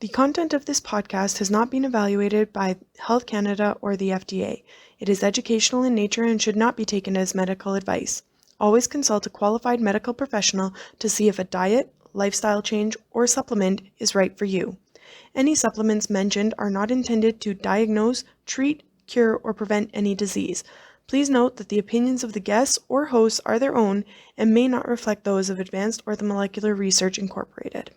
The content of this podcast has not been evaluated by Health Canada or the FDA. It is educational in nature and should not be taken as medical advice. Always consult a qualified medical professional to see if a diet, lifestyle change, or supplement is right for you. Any supplements mentioned are not intended to diagnose, treat, cure, or prevent any disease. Please note that the opinions of the guests or hosts are their own and may not reflect those of Advanced Orthomolecular Research Incorporated.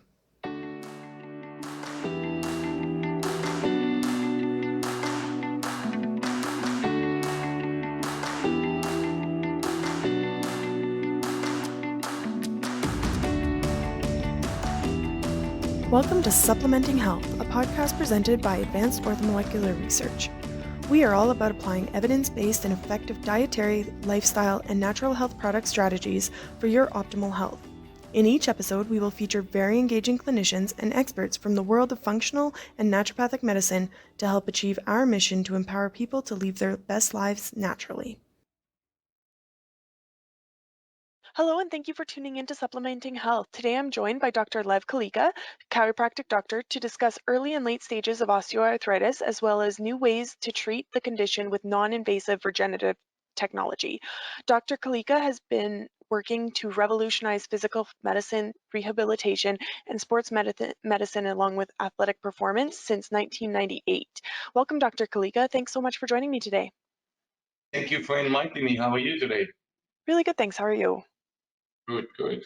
Welcome to Supplementing Health, a podcast presented by Advanced Orthomolecular Research. We are all about applying evidence-based and effective dietary, lifestyle, and natural health product strategies for your optimal health. In each episode, we will feature very engaging clinicians and experts from the world of functional and naturopathic medicine to help achieve our mission to empower people to live their best lives naturally. Hello, and thank you for tuning in to Supplementing Health. Today I'm joined by Dr. Lev Kalika, chiropractic doctor, to discuss early and late stages of osteoarthritis, as well as new ways to treat the condition with non-invasive regenerative technology. Dr. Kalika has been working to revolutionize physical medicine, rehabilitation, and sports medicine along with athletic performance since 1998. Welcome, Dr. Kalika. Thanks so much for joining me today. Thank you for inviting me. How are you today? Really good, thanks. How are you? Good, good.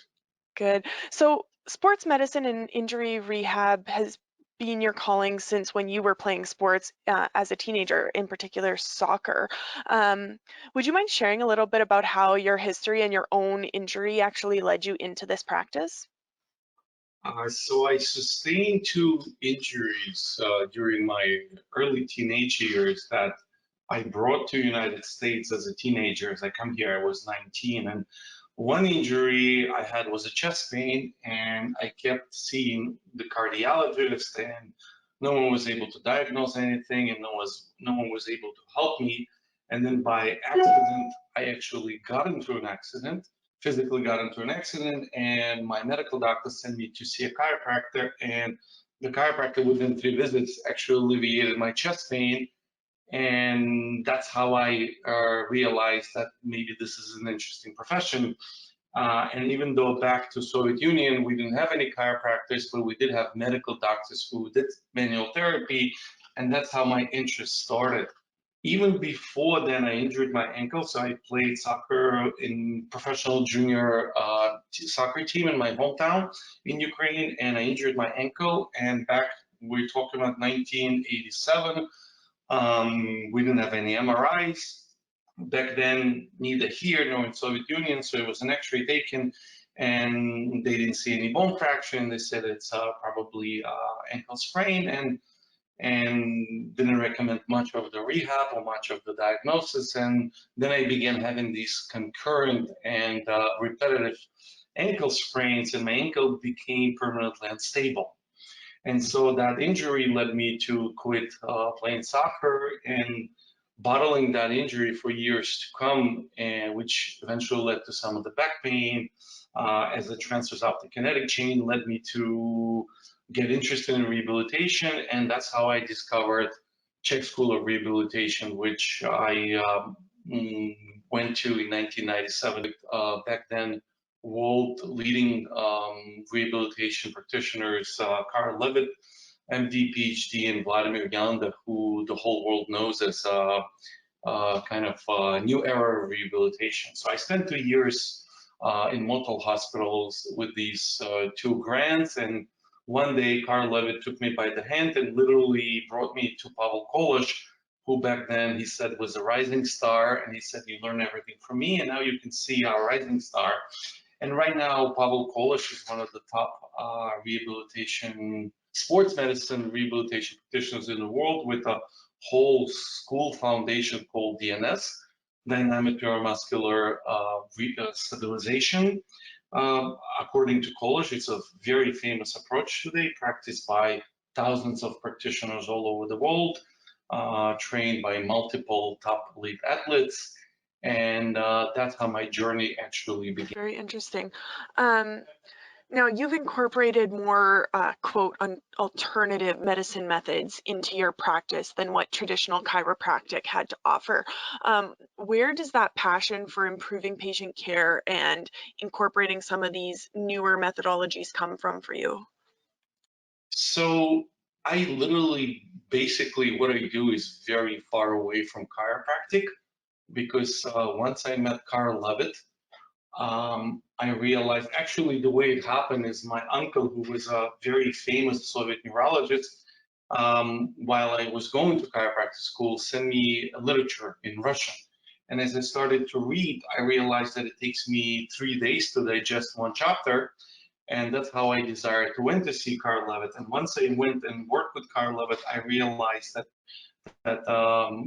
Good. So sports medicine and injury rehab has been your calling since when you were playing sports as a teenager, in particular soccer. Would you mind sharing a little bit about how your history and your own injury actually led you into this practice? So I sustained two injuries during my early teenage years that I brought to United States as a teenager. As I come here, I was 19, and one injury I had was a chest pain, and I kept seeing the cardiologist, and no one was able to diagnose anything, and no one was able to help me. And then by accident, I actually got into an accident, physically got into an accident, and my medical doctor sent me to see a chiropractor, and the chiropractor within 3 visits actually alleviated my chest pain, and that's how I realized that maybe this is an interesting profession. And even though back to Soviet Union, we didn't have any chiropractors, but we did have medical doctors who did manual therapy, and that's how my interest started. Even before then, I injured my ankle, so I played soccer in professional junior soccer team in my hometown in Ukraine, and I injured my ankle. And back, we're talking about 1987. We didn't have any MRIs back then, neither here nor in Soviet Union. So it was an X-ray taken, and they didn't see any bone fracture. They said it's probably ankle sprain, and didn't recommend much of the rehab or much of the diagnosis. And then I began having these concurrent and repetitive ankle sprains, and my ankle became permanently unstable. And so that injury led me to quit playing soccer and bottling that injury for years to come, and which eventually led to some of the back pain. As it transfers out the kinetic chain, led me to get interested in rehabilitation, and that's how I discovered Czech School of Rehabilitation, which I went to in 1997. Back then, world leading rehabilitation practitioners, Karl Levitt, MD, PhD, and Vladimir Yanda, who the whole world knows as kind of new era of rehabilitation. So I spent 2 years in multiple hospitals with these two grants, and one day Karl Levitt took me by the hand and literally brought me to Pavel Kolosh, who back then he said was a rising star, and he said, you learn everything from me, and now you can see our rising star. And right now, Pavel Kolosh is one of the top rehabilitation, sports medicine rehabilitation practitioners in the world, with a whole school foundation called DNS, Dynamic Neuromuscular Stabilization. According to Kolosh, it's a very famous approach today, practiced by thousands of practitioners all over the world, trained by multiple top elite athletes. And that's how my journey actually began. Very interesting. Now, you've incorporated more quote alternative medicine methods into your practice than what traditional chiropractic had to offer. Where does that passion for improving patient care and incorporating some of these newer methodologies come from for you? So I literally, basically, what I do is very far away from chiropractic because once I met Carl Levitt, I realized actually the way it happened is my uncle, who was a very famous Soviet neurologist, while I was going to chiropractic school, sent me a literature in Russian. And as I started to read, I realized that it takes me 3 days to digest one chapter. And that's how I desired to went to see Carl Levitt. And once I went and worked with Carl Levitt, I realized that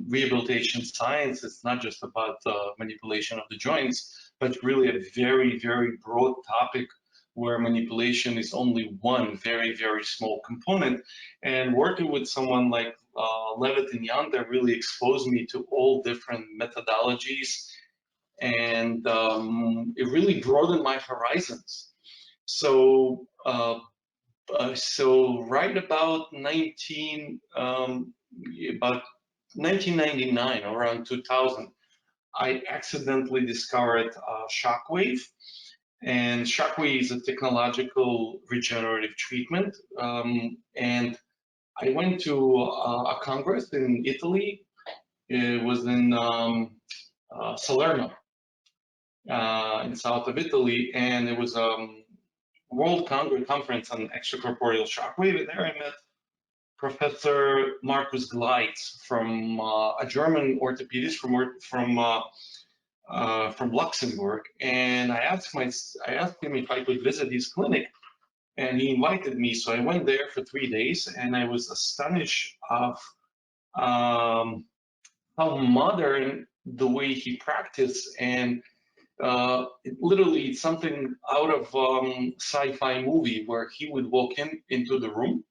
rehabilitation science is not just about manipulation of the joints, but really a very, very broad topic where manipulation is only one very, very small component. And working with someone like Levitt and Yanda really exposed me to all different methodologies, and it really broadened my horizons. So, so right about 1999, around 2000, I accidentally discovered shockwave. And shockwave is a technological regenerative treatment. And I went to a congress in Italy. It was in Salerno, in south of Italy, and it was World Conference on Extracorporeal Shockwave. And there I met Professor Markus Gleitz from a German orthopedist from Luxembourg, and I asked him if I could visit his clinic, and he invited me. So I went there for 3 days, and I was astonished of um, how modern the way he practiced, and literally it's something out of sci-fi movie where he would walk into the room.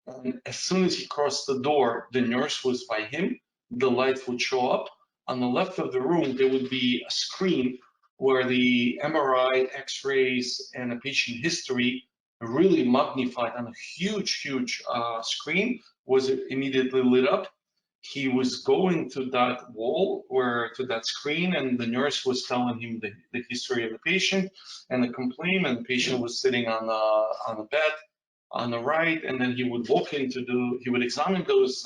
And as soon as he crossed the door, the nurse was by him, the lights would show up. On the left of the room, there would be a screen where the MRI, X-rays, and a patient history really magnified on a huge, huge screen was immediately lit up. He was going to that wall or to that screen, and the nurse was telling him the history of the patient and the complaint, and the patient was sitting on the bed on the right, and then he would examine those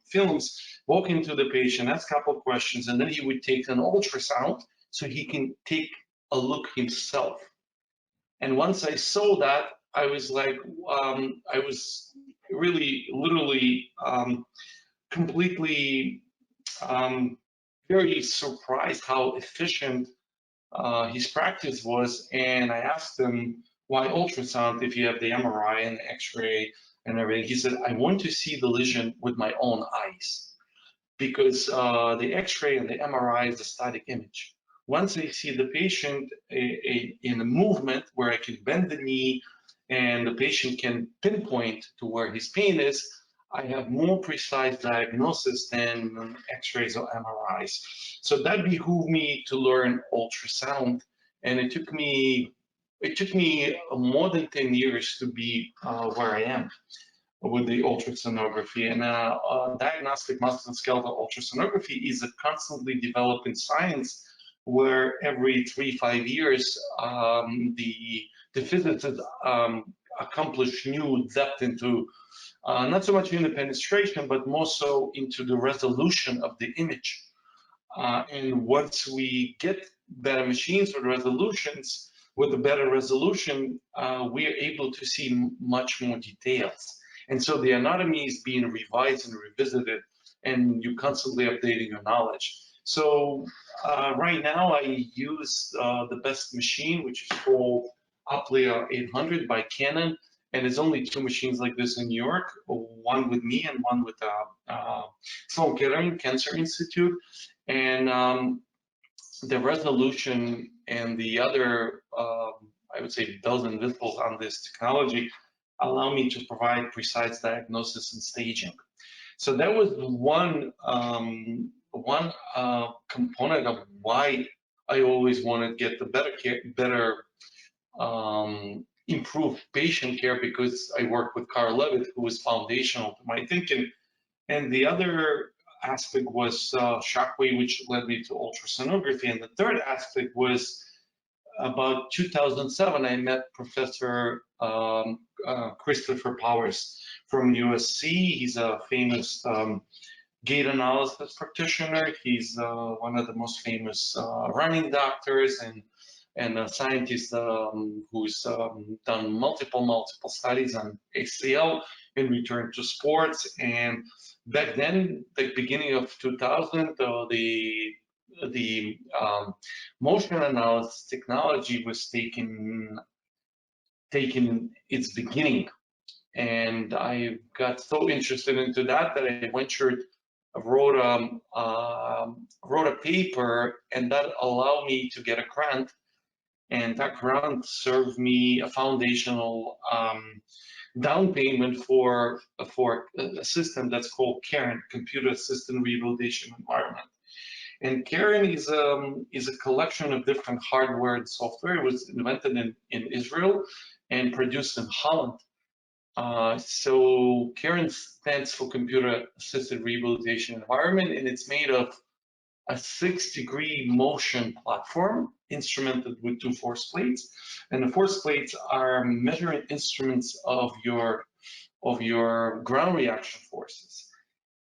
films, walk into the patient, ask a couple of questions, and then he would take an ultrasound so he can take a look himself. And once I saw that, I was like, I was really, literally, completely, um, very surprised how efficient his practice was. And I asked him, why ultrasound if you have the MRI and the X-ray and everything? He said, I want to see the lesion with my own eyes because the X-ray and the MRI is a static image. Once I see the patient in a movement where I can bend the knee and the patient can pinpoint to where his pain is, I have more precise diagnosis than X-rays or MRIs. So that behooved me to learn ultrasound, and it took me more than 10 years to be where I am with the ultrasonography. And diagnostic musculoskeletal ultrasonography is a constantly developing science where every 3-5 years the physicists accomplish new depth into not so much in the penetration, but more so into the resolution of the image. And once we get better machines with resolutions, with a better resolution, we are able to see much more details. And so the anatomy is being revised and revisited, and you're constantly updating your knowledge. So right now I use the best machine, which is called Uplea 800 by Canon. And there's only two machines like this in New York, one with me and one with Sloan Kettering Cancer Institute. And the resolution and the other, I would say, bells and whistles on this technology allow me to provide precise diagnosis and staging. So that was one component of why I always wanted to get the better improve patient care because I work with Carl Levitt, who was foundational to my thinking. And the other aspect was shockwave, which led me to ultrasonography. And the third aspect was about 2007, I met Professor Christopher Powers from USC. He's a famous gait analysis practitioner. He's one of the most famous running doctors and a scientist who's done multiple studies on ACL in return to sports. And back then, the beginning of 2000, the motion analysis technology was taking its beginning, and I got so interested into that that I ventured, wrote a paper, and that allowed me to get a grant, and that grant served me a foundational down payment for a system that's called CAREN, Computer Assisted Rehabilitation Environment. And CAREN is a collection of different hardware and software. It was invented in Israel and produced in Holland. So CAREN stands for Computer Assisted Rehabilitation Environment, and it's made of a 6-degree motion platform instrumented with 2 force plates. And the force plates are measuring instruments of your ground reaction forces.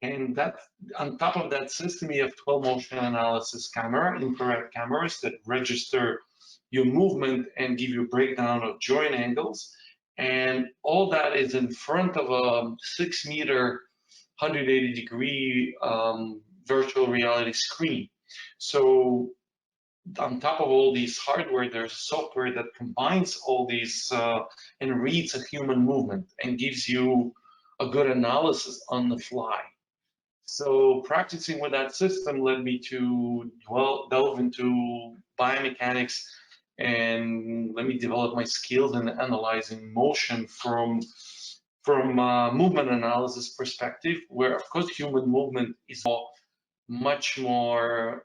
And that, on top of that system, you have 12 motion analysis camera, infrared cameras that register your movement and give you a breakdown of joint angles. And all that is in front of a 6-meter, 180-degree virtual reality screen. So on top of all these hardware, there's software that combines all these and reads a human movement and gives you a good analysis on the fly. So practicing with that system led me to delve into biomechanics and let me develop my skills in analyzing motion from movement analysis perspective, where of course human movement is much more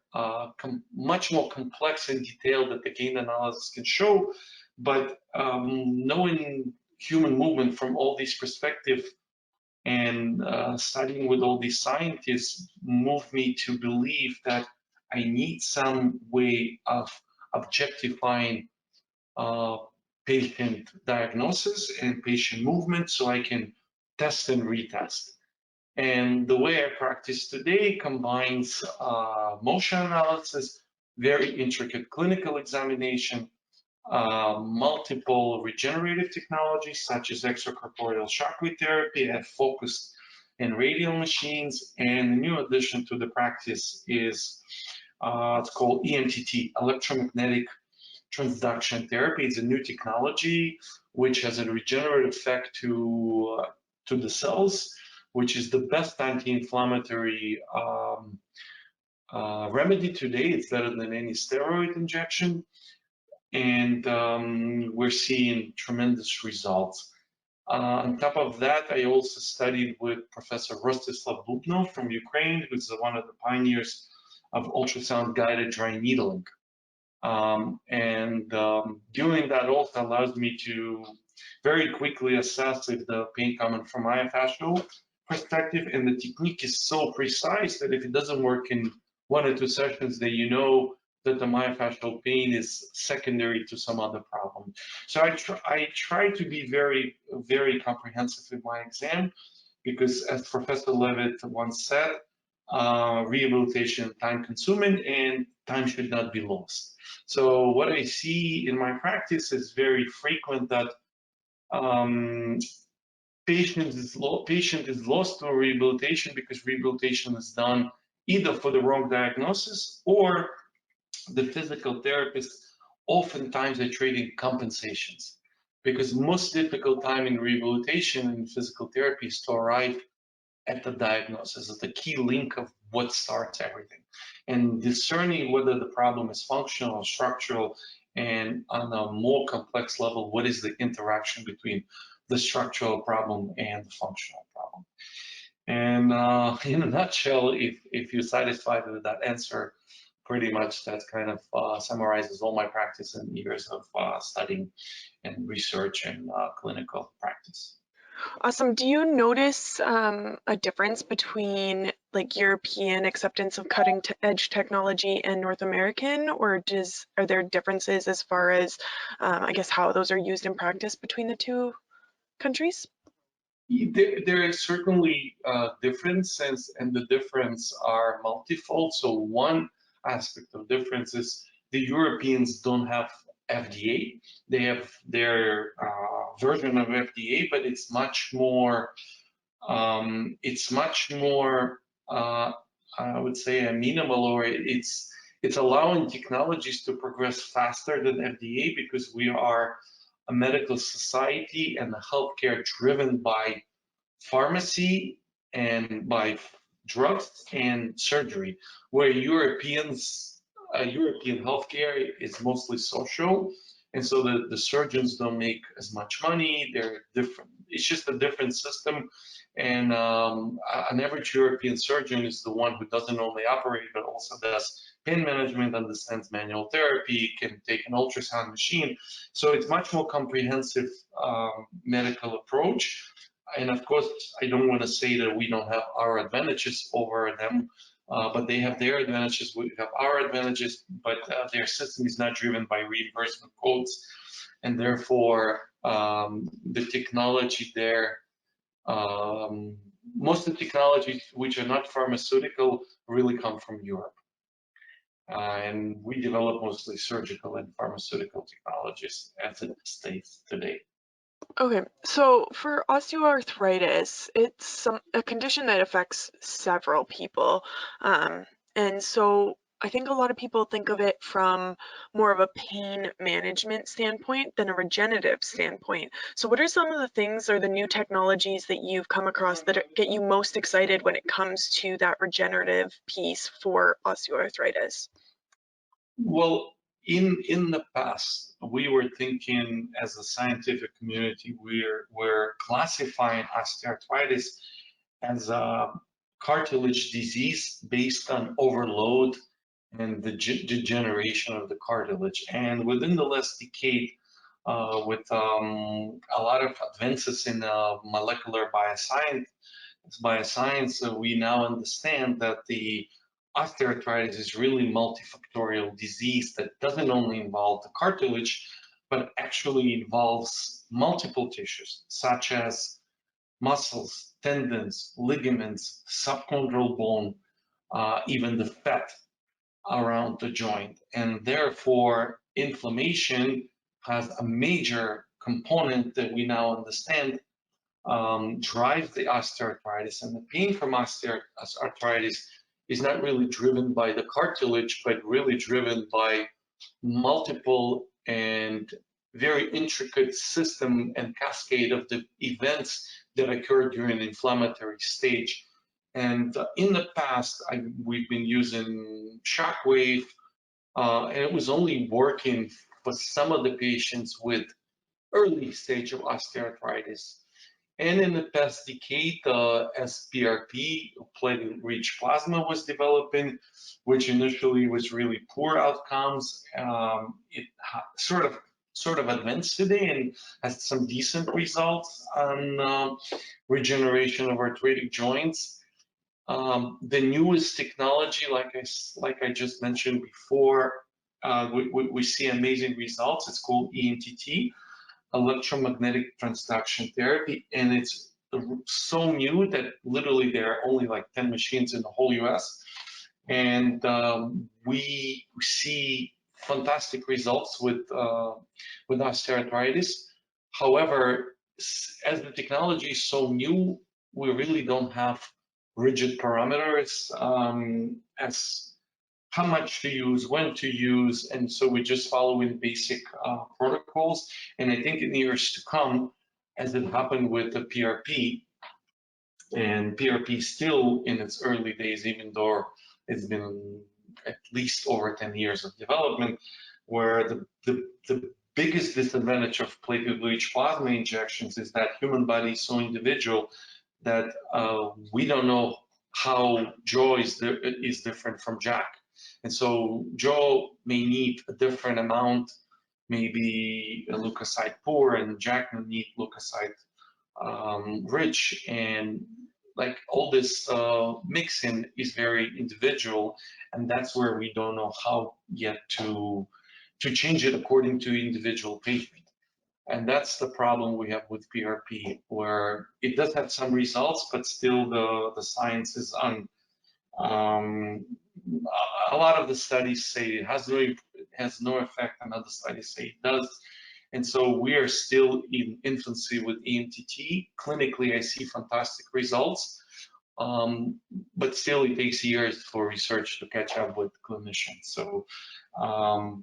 complex and detailed that the gain analysis can show. But knowing human movement from all these perspectives and studying with all these scientists moved me to believe that I need some way of objectifying uh, patient diagnosis and patient movement so I can test and retest. And the way I practice today combines motion analysis, very intricate clinical examination, multiple regenerative technologies such as extracorporeal shockwave therapy, have focused and radial machines, and a new addition to the practice is it's called EMTT, electromagnetic transduction therapy. It's a new technology which has a regenerative effect to the cells, which is the best anti-inflammatory remedy today. It's better than any steroid injection, and we're seeing tremendous results. On top of that, I also studied with Professor Rostislav Bubnov from Ukraine, who's one of the pioneers of ultrasound-guided dry needling. Doing that also allows me to very quickly assess if the pain coming from myofascial perspective, and the technique is so precise that if it doesn't work in 1 or 2 sessions, then you know that the myofascial pain is secondary to some other problem. So I try to be very comprehensive in my exam, because as Professor Levitt once said, rehabilitation time consuming and time should not be lost. So what I see in my practice is very frequent that patient is lost to rehabilitation because rehabilitation is done either for the wrong diagnosis, or the physical therapists oftentimes are trading compensations, because most difficult time in rehabilitation and physical therapy is to arrive at the diagnosis, as the key link of what starts everything, and discerning whether the problem is functional or structural, and on a more complex level, what is the interaction between the structural problem and the functional problem. And in a nutshell, if you're satisfied with that answer, pretty much that kind of summarizes all my practice and years of studying and research and clinical practice. Awesome. Do you notice a difference between like European acceptance of cutting edge technology and North American, or are there differences as far as I guess how those are used in practice between the two countries? There is certainly differences, and the difference are multifold. So one aspect of difference is the Europeans don't have FDA. They have their version of FDA, but it's much more, I would say, amenable, or it's allowing technologies to progress faster than FDA because we are a medical society and a healthcare driven by pharmacy and by drugs and surgery, where European healthcare is mostly social, and so the surgeons don't make as much money. They're different. It's just a different system, and an average European surgeon is the one who doesn't only operate but also does pain management, understands manual therapy, can take an ultrasound machine. So it's much more comprehensive medical approach. And of course, I don't want to say that we don't have our advantages over them, but they have their advantages. We have our advantages, but their system is not driven by reimbursement codes, and therefore the technology there, most of the technologies which are not pharmaceutical really come from Europe. And we develop mostly surgical and pharmaceutical technologies as it states today. Okay, so for osteoarthritis, it's a condition that affects several people. And so I think a lot of people think of it from more of a pain management standpoint than a regenerative standpoint. So what are some of the things or the new technologies that you've come across that get you most excited when it comes to that regenerative piece for osteoarthritis? Well, in the past, we were thinking as a scientific community, we're classifying osteoarthritis as a cartilage disease based on overload and the degeneration of the cartilage. And within the last decade, with a lot of advances in molecular bioscience, we now understand that the osteoarthritis is really multifactorial disease that doesn't only involve the cartilage, but actually involves multiple tissues, such as muscles, tendons, ligaments, subchondral bone, even the fat around the joint. And therefore, inflammation has a major component that we now understand drives the osteoarthritis, and the pain from osteoarthritis is not really driven by the cartilage, but really driven by multiple and very intricate system and cascade of the events that occur during the inflammatory stage. And in the past, we've been using shockwave, and it was only working for some of the patients with early stage of osteoarthritis. And in the past decade, as PRP, platelet-rich plasma, was developing, which initially was really poor outcomes. It sort of advanced today and has some decent results on regeneration of arthritic joints. The newest technology, like I just mentioned before, we see amazing results. It's called ENTT, electromagnetic transduction therapy, and it's so new that literally there are only like 10 machines in the whole US, and we see fantastic results with osteoarthritis. However, as the technology is so new, we really don't have rigid parameters as how much to use, when to use, and so we're just following basic protocols. And I think in the years to come, as it happened with the PRP, and PRP still in its early days, even though it's been at least over 10 years of development, where the biggest disadvantage of platelet-rich plasma injections is that human body is so individual that we don't know how jaw is different from jack. And so Joe may need a different amount, maybe a leukocyte poor, and Jack may need leukocyte rich, and like all this mixing is very individual, and that's where we don't know how yet to change it according to individual patient. And that's the problem we have with PRP, where it does have some results, but still the science is on. A lot of the studies say it has no effect, and other studies say it does. And so we are still in infancy with EMTT. Clinically, I see fantastic results, but still it takes years for research to catch up with clinicians. So I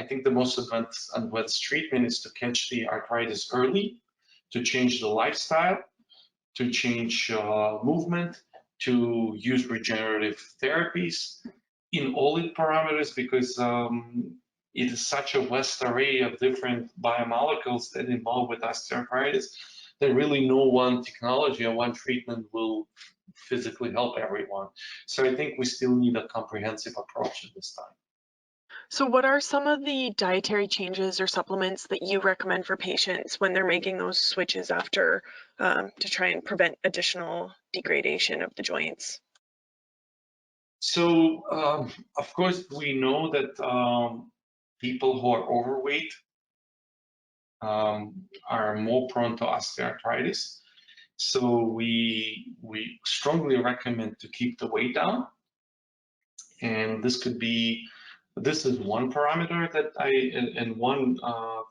think the most advanced treatment is to catch the arthritis early, to change the lifestyle, to change movement, to use regenerative therapies in all its parameters, because it is such a vast array of different biomolecules that involve with osteoarthritis that really no one technology or one treatment will physically help everyone. So I think we still need a comprehensive approach at this time. So what are some of the dietary changes or supplements that you recommend for patients when they're making those switches after to try and prevent additional degradation of the joints? So of course we know that people who are overweight are more prone to osteoarthritis. So we strongly recommend to keep the weight down, and this is one parameter that and one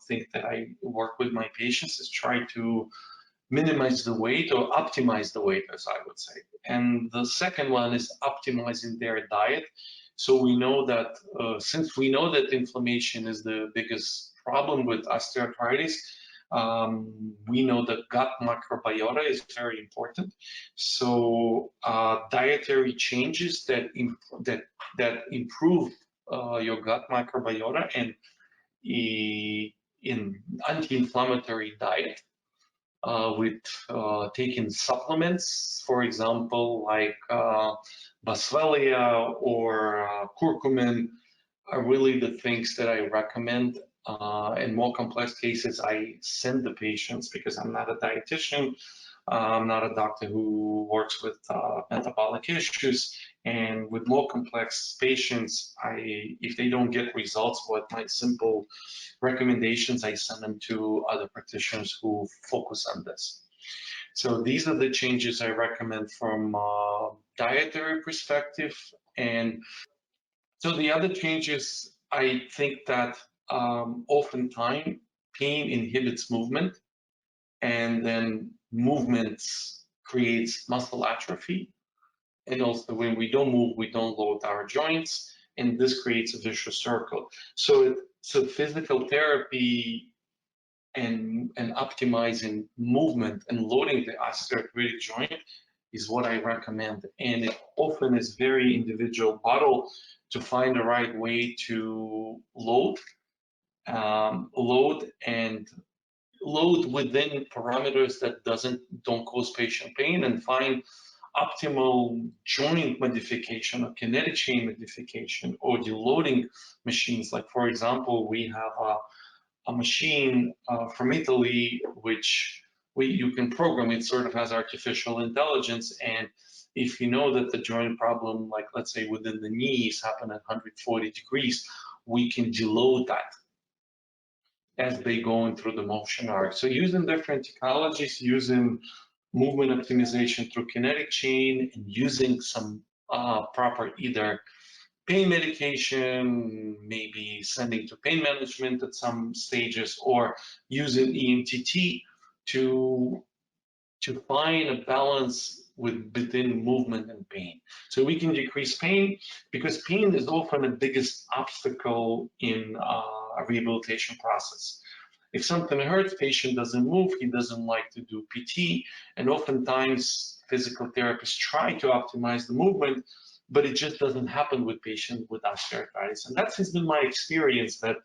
thing that I work with my patients is try to minimize the weight or optimize the weight, as I would say. And the second one is optimizing their diet. So we know that since we know that inflammation is the biggest problem with osteoarthritis, we know that gut microbiota is very important. So dietary changes that improve your gut microbiota and in anti-inflammatory diet with taking supplements, for example, like boswellia or curcumin, are really the things that I recommend. In more complex cases, I send the patients because I'm not a dietitian. I'm not a doctor who works with metabolic issues. And with more complex patients, if they don't get results with my simple recommendations, I send them to other practitioners who focus on this. So these are the changes I recommend from a dietary perspective. And so the other changes, I think that oftentimes pain inhibits movement, and then movements creates muscle atrophy. And also when we don't move, we don't load our joints, and this creates a vicious circle. So physical therapy and optimizing movement and loading the osteoarthritic joint is what I recommend. And it often is very individual battle to find the right way to load, and load within parameters that don't cause patient pain, and find optimal joint modification or kinetic chain modification or deloading machines. Like for example, we have a machine from Italy, which you can program. It sort of has artificial intelligence, and if you know that the joint problem, like let's say within the knees, happen at 140 degrees, we can deload that as they go in through the motion arc. So using different technologies, using movement optimization through kinetic chain, and using some proper either pain medication, maybe sending to pain management at some stages, or using EMTT to find a balance between movement and pain. So we can decrease pain, because pain is often the biggest obstacle in a rehabilitation process. If something hurts, patient doesn't move, he doesn't like to do PT, and oftentimes physical therapists try to optimize the movement, but it just doesn't happen with patients with osteoarthritis. And that has been my experience, that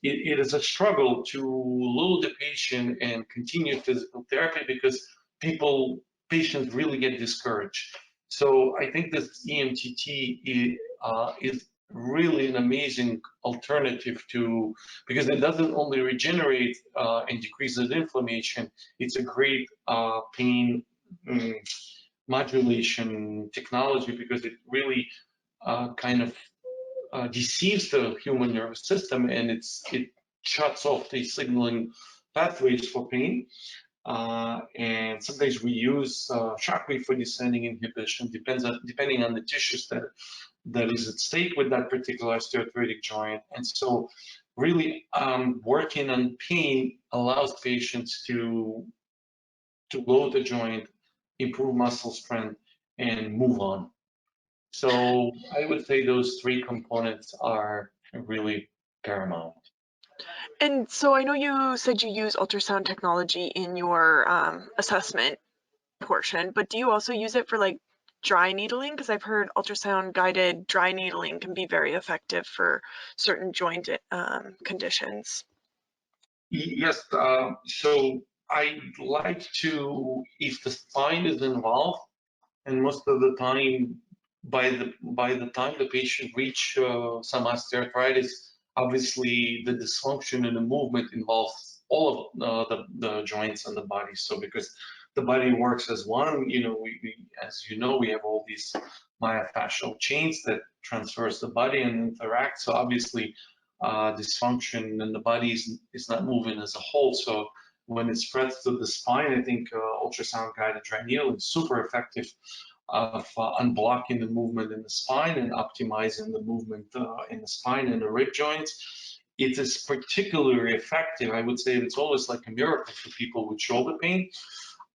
it is a struggle to load the patient and continue physical therapy, because patients really get discouraged. So I think this EMTT is really an amazing alternative to, because it doesn't only regenerate and decreases inflammation, it's a great pain modulation technology because it really kind of deceives the human nervous system, and it shuts off the signaling pathways for pain. And sometimes we use shockwave for descending inhibition, depending on the tissues that is at stake with that particular osteoarthritic joint. And so really working on pain allows patients to load the joint, improve muscle strength, and move on. So I would say those three components are really paramount. And so I know you said you use ultrasound technology in your assessment portion, but do you also use it for like dry needling? Because I've heard ultrasound guided dry needling can be very effective for certain joint conditions. Yes, so I like to, if the spine is involved, and most of the time, by the time the patient reach some osteoarthritis, obviously the dysfunction in the movement involves all of the joints and the body. So because the body works as one, as you know, we have all these myofascial chains that transverse the body and interact. So obviously, dysfunction in the body is not moving as a whole. So when it spreads to the spine, I think ultrasound guided dry needling is super effective of unblocking the movement in the spine and optimizing the movement in the spine and the rib joints. It is particularly effective. I would say it's always like a miracle for people with shoulder pain.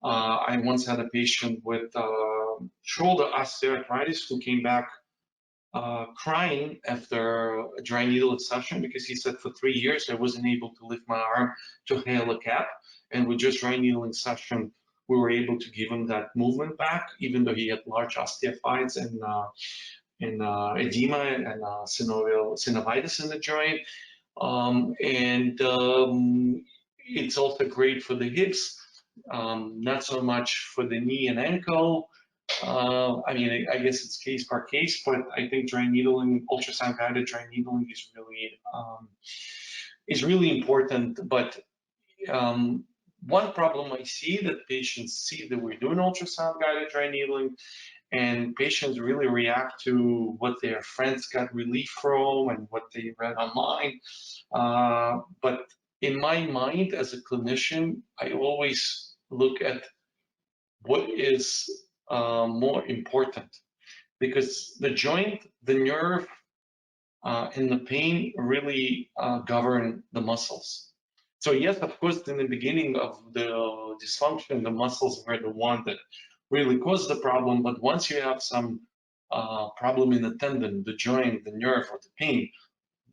I once had a patient with shoulder osteoarthritis who came back crying after a dry needle session because he said for 3 years I wasn't able to lift my arm to hail a cap, and with just dry needling session we were able to give him that movement back, even though he had large osteophytes and edema and synovitis in the joint. It's also great for the hips, not so much for the knee and ankle. I mean, I guess it's case by case, but I think dry needling, ultrasound guided dry needling is really important. But one problem I see that patients see that we're doing ultrasound guided dry needling, and patients really react to what their friends got relief from and what they read online. But in my mind, as a clinician, I always look at what is more important, because the joint, the nerve, and the pain really govern the muscles. So yes, of course, in the beginning of the dysfunction, the muscles were the one that really caused the problem. But once you have some problem in the tendon, the joint, the nerve, or the pain,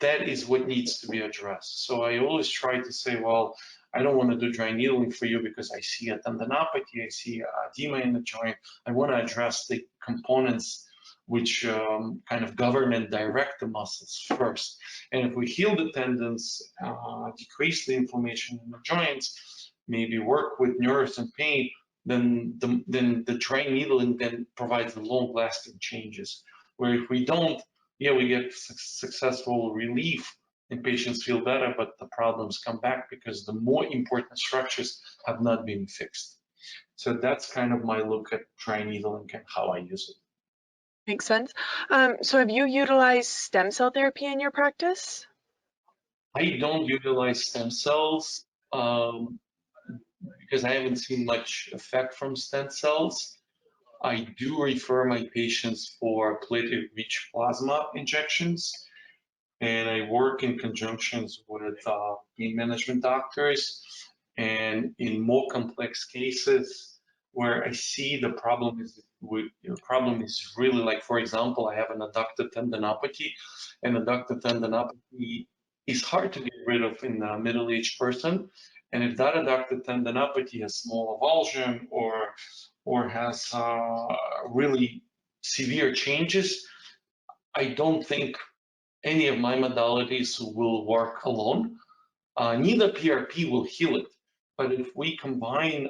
that is what needs to be addressed. So I always try to say, well, I don't want to do dry needling for you because I see a tendinopathy, I see edema in the joint. I want to address the components which kind of govern and direct the muscles first. And if we heal the tendons, decrease the inflammation in the joints, maybe work with nerves and pain, then the dry needling then provides the long-lasting changes. Where if we don't, yeah, we get successful relief and patients feel better, but the problems come back because the more important structures have not been fixed. So that's kind of my look at dry needling and how I use it. Makes sense. So have you utilized stem cell therapy in your practice? I don't utilize stem cells because I haven't seen much effect from stem cells. I do refer my patients for platelet-rich plasma injections, and I work in conjunctions with pain management doctors. And in more complex cases where I see the problem is really, like, for example, I have an adductor tendinopathy, and adductor tendinopathy is hard to get rid of in a middle-aged person. And if that adductor tendinopathy has small avulsion or has really severe changes, I don't think any of my modalities will work alone. Neither PRP will heal it, but if we combine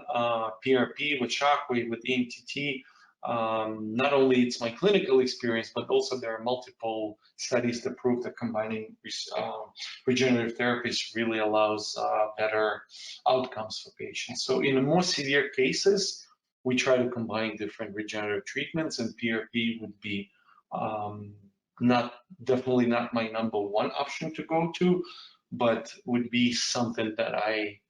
PRP with shockwave with EMTT, Not only it's my clinical experience, but also there are multiple studies that prove that combining regenerative therapies really allows better outcomes for patients. So in the more severe cases, we try to combine different regenerative treatments, and PRP would be definitely not my number one option to go to, but would be something that I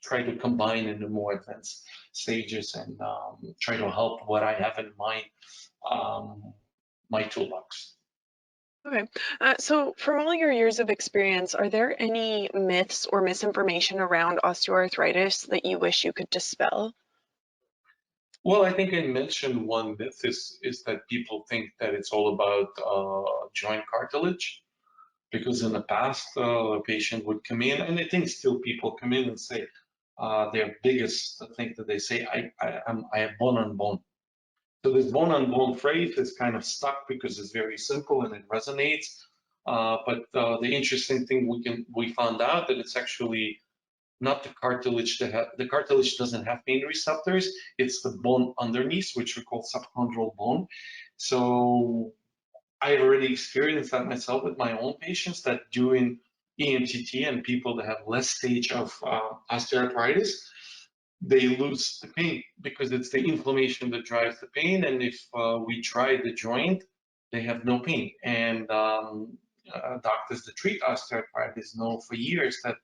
try to combine in the more advanced stages and try to help what I have in my toolbox. Okay. So from all your years of experience, are there any myths or misinformation around osteoarthritis that you wish you could dispel? Well, I think I mentioned one myth is that people think that it's all about joint cartilage, because in the past a patient would come in, and I think still people come in and say their biggest thing that they say, I have bone on bone. So this bone on bone phrase is kind of stuck because it's very simple and it resonates. But the interesting thing we found out that it's actually not the cartilage the cartilage doesn't have pain receptors. It's the bone underneath, which we call subchondral bone. So I already experienced that myself with my own patients, that during EMTT and people that have less stage of osteoarthritis, they lose the pain because it's the inflammation that drives the pain. And if we try the joint, they have no pain. And doctors that treat osteoarthritis know for years that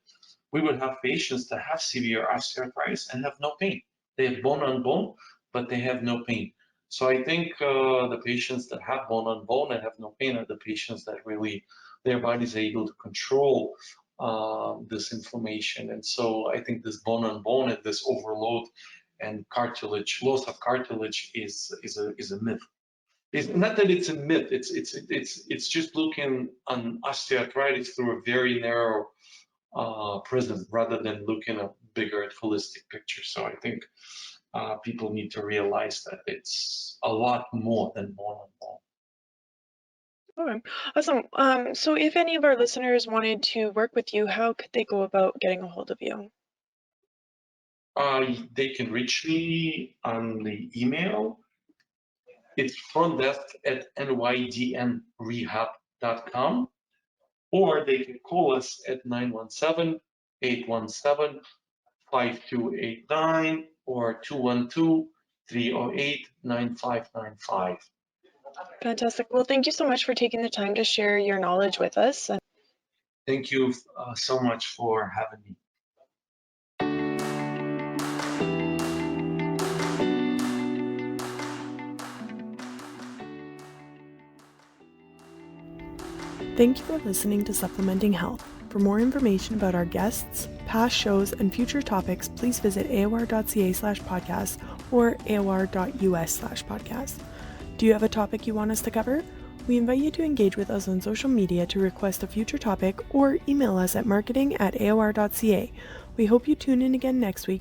we would have patients that have severe osteoarthritis and have no pain. They have bone on bone, but they have no pain. So I think the patients that have bone on bone and have no pain are the patients that really their body is able to control this inflammation. And so I think this bone on bone and this overload and cartilage, loss of cartilage is a myth. It's not that it's a myth. It's just looking on osteoarthritis through a very narrow prism rather than looking at bigger holistic picture. So I think people need to realize that it's a lot more than bone on bone. Okay, awesome. So if any of our listeners wanted to work with you, how could they go about getting a hold of you? They can reach me on the email. It's front desk at nydnrehab.com, or they can call us at 917-817-5289 or 212-308-9595. Fantastic. Well, thank you so much for taking the time to share your knowledge with us. Thank you so much for having me. Thank you for listening to Supplementing Health. For more information about our guests, past shows, and future topics, please visit aor.ca/podcast or aor.us/podcast. Do you have a topic you want us to cover? We invite you to engage with us on social media to request a future topic or email us at marketing@aor.ca. We hope you tune in again next week